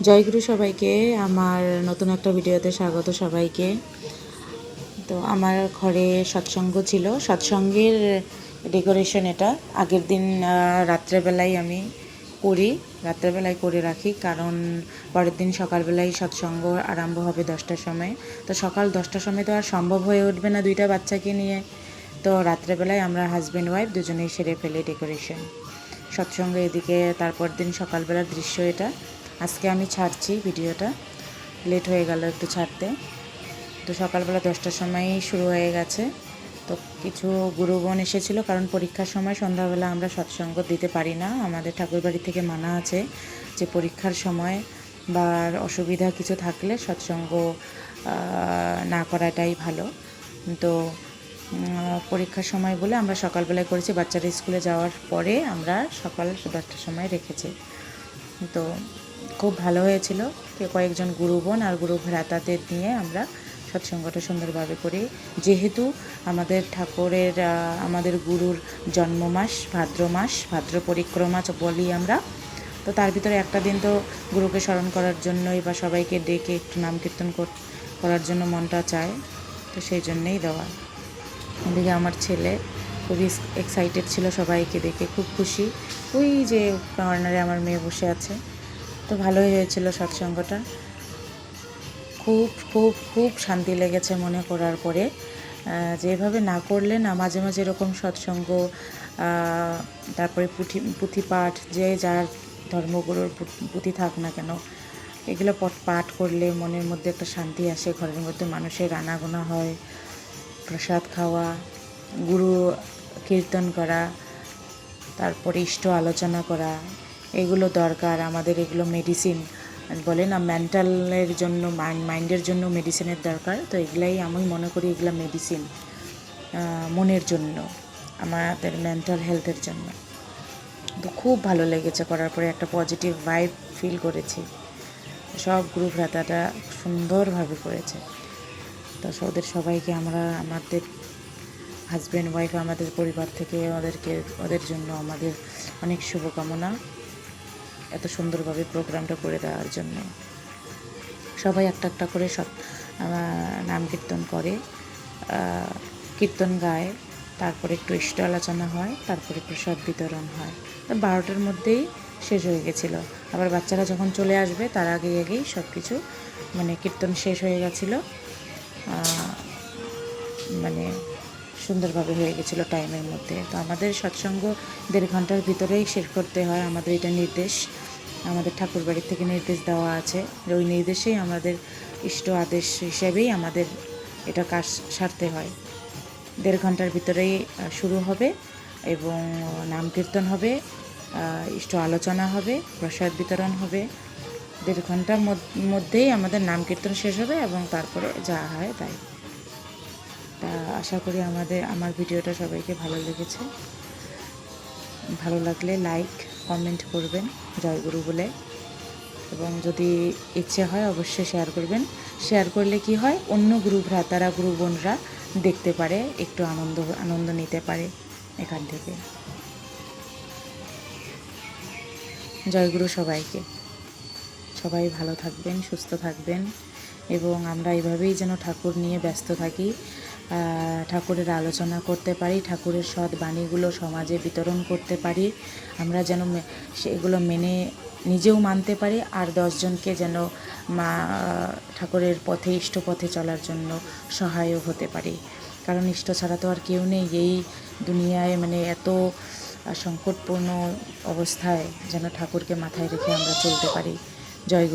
জয়গুরু সবাইকে, আমার নতুন একটা ভিডিওতে স্বাগত সবাইকে। তো আমার ঘরে সৎসঙ্গ ছিল, সৎসঙ্গের ডেকোরেশন এটা আগের দিন রাত্রেবেলায় আমি রাত্রেবেলায় করে রাখি, কারণ পরের দিন সকালবেলায় সৎসঙ্গ আরম্ভ হবে 10টার সময়। তো সকাল 10টার সময় তো আর সম্ভব হয়ে উঠবে না দুইটা বাচ্চাকে নিয়ে, তো রাত্রেবেলায় আমরা হাজব্যান্ড ওয়াইফ দুজনেই সেরে ফেলি ডেকোরেশন। সৎসঙ্গ এদিকে তারপর দিন সকালবেলার দৃশ্য এটা। আজকে আমি ছাড়ছি ভিডিওটা, লেট হয়ে গেল একটু ছাড়তে। তো সকালবেলা 10টার সময়ই শুরু হয়ে গেছে। তো কিছু গুরুগণ এসেছিল, কারণ পরীক্ষার সময় সন্ধ্যাবেলা আমরা সৎসঙ্গ দিতে পারি না, আমাদের ঠাকুরবাড়ি থেকে মানা আছে যে পরীক্ষার সময় বা অসুবিধা কিছু থাকলে সৎসঙ্গ না করাটাই ভালো। তো পরীক্ষার সময় বলে আমরা সকালবেলায় করেছি, বাচ্চারা স্কুলে যাওয়ার পরে আমরা সকাল 10টার সময় রেখেছি। তো খুব ভালো হয়েছিল। কয়েকজন গুরুবোন আর গুরু ভ্রাতাদের নিয়ে আমরা সৎসঙ্গটা সুন্দরভাবে করি। যেহেতু আমাদের ঠাকুরের আমাদের গুরুর জন্ম মাস ভাদ্র পরিক্রমা বলি আমরা, তো তার ভিতরে একটা দিন তো গুরুকে স্মরণ করার জন্যই বা সবাইকে ডেকে একটু নাম কীর্তন করার জন্য মনটা চায়, তো সেই জন্যেই দেওয়া। এদিকে আমার ছেলে খুবই এক্সাইটেড ছিল সবাইকে দেখে, খুব খুশি। ওই যে কর্নারে আমার মেয়ে বসে আছে। তো ভালোই হয়েছিল সৎসঙ্গটা, খুব খুব খুব শান্তি লেগেছে মনে করার পরে। যেভাবে না করলে না, মাঝে মাঝে এরকম সৎসঙ্গ, তারপরে পুঁথিপাঠ, যে যার ধর্মগুরুর পুঁথি থাক না কেন, এগুলো পাঠ করলে মনের মধ্যে একটা শান্তি আসে, ঘরের মধ্যে মানুষের আনাগোনা হয়, প্রসাদ খাওয়া, গুরু কীর্তন করা, তারপরে ইষ্ট আলোচনা করা, এগুলো দরকার আমাদের। এগুলো মেডিসিন বলে না, মেন্টালের জন্য, মাইন্ডের জন্য মেডিসিনের দরকার। তো এগুলাই আমি মনে করি, এগুলো মেডিসিন মনের জন্য, আমাদের মেন্টাল হেলথের জন্য। তো খুব ভালো লেগেছে করার পরে, একটা পজিটিভ ভাইব ফিল করেছি। সব গুরু ভ্রাতাটা সুন্দরভাবে করেছে। তো ওদের সবাইকে আমরা, আমাদের হাজব্যান্ড ওয়াইফ, আমাদের পরিবার থেকে ওদের জন্য আমাদের অনেক শুভকামনা, এত সুন্দরভাবে প্রোগ্রামটা করে দেওয়ার জন্য। সবাই একটা একটা করে সব নাম কীর্তন করে, কীর্তন গায়, তারপরে একটু ইষ্ট আলোচনা হয়, তারপরে প্রসাদ বিতরণ হয়। 12টার মধ্যেই শেষ হয়ে গেছিলো। আবার বাচ্চারা যখন চলে আসবে তার আগেই সব কিছু মানে কীর্তন শেষ হয়ে গেছিলো, মানে সুন্দরভাবে হয়ে গেছিলো টাইমের মধ্যে। তো আমাদের সৎসঙ্গ 1.5 ঘন্টার ভিতরেই শেষ করতে হয়, আমাদের এটা নির্দেশ, আমাদের ঠাকুরবাড়ির থেকে নির্দেশ দেওয়া আছে। ওই নির্দেশেই আমাদের ইষ্ট আদেশ হিসেবেই আমাদের এটা কাজ সারতে হয়। 1.5 ঘন্টার ভিতরেই শুরু হবে এবং নাম কীর্তন হবে, ইষ্ট আলোচনা হবে, প্রসাদ বিতরণ হবে। 1.5 ঘন্টার মধ্যেই আমাদের নাম কীর্তন শেষ হবে এবং তারপরে যা হয় তাই। তা আশা করি আমার ভিডিওটা সবাইকে ভালো লেগেছে। ভালো লাগলে লাইক কমেন্ট করবেন জয়গুরু বলে, এবং যদি ইচ্ছে হয় অবশ্যই শেয়ার করবেন। শেয়ার করলে কি হয়, অন্য গুরু ভ্রাতারা, গুরু বোনরা দেখতে পারে, একটু আনন্দ নিতে পারে এখান থেকে। জয়গুরু সবাইকে, সবাই ভালো থাকবেন, সুস্থ থাকবেন, এবং আমরা এইভাবেই যেন ঠাকুর নিয়ে ব্যস্ত থাকি, ঠাকুরের আলোচনা করতে পারি, ঠাকুরের সৎ বাণীগুলো সমাজে বিতরণ করতে পারি, আমরা যেন সেগুলো মেনে নিজেও মানতে পারি, আর 10 জনকে যেন ঠাকুরের পথে, ইষ্ট পথে চলার জন্য সহায়ক হতে পারি। কারণ ইষ্ট ছাড়া তো আর কেউ নেই এই দুনিয়ায়, মানে এত সংকটপূর্ণ অবস্থায় যেন ঠাকুরকে মাথায় রেখে আমরা চলতে পারি। জয় গুরু।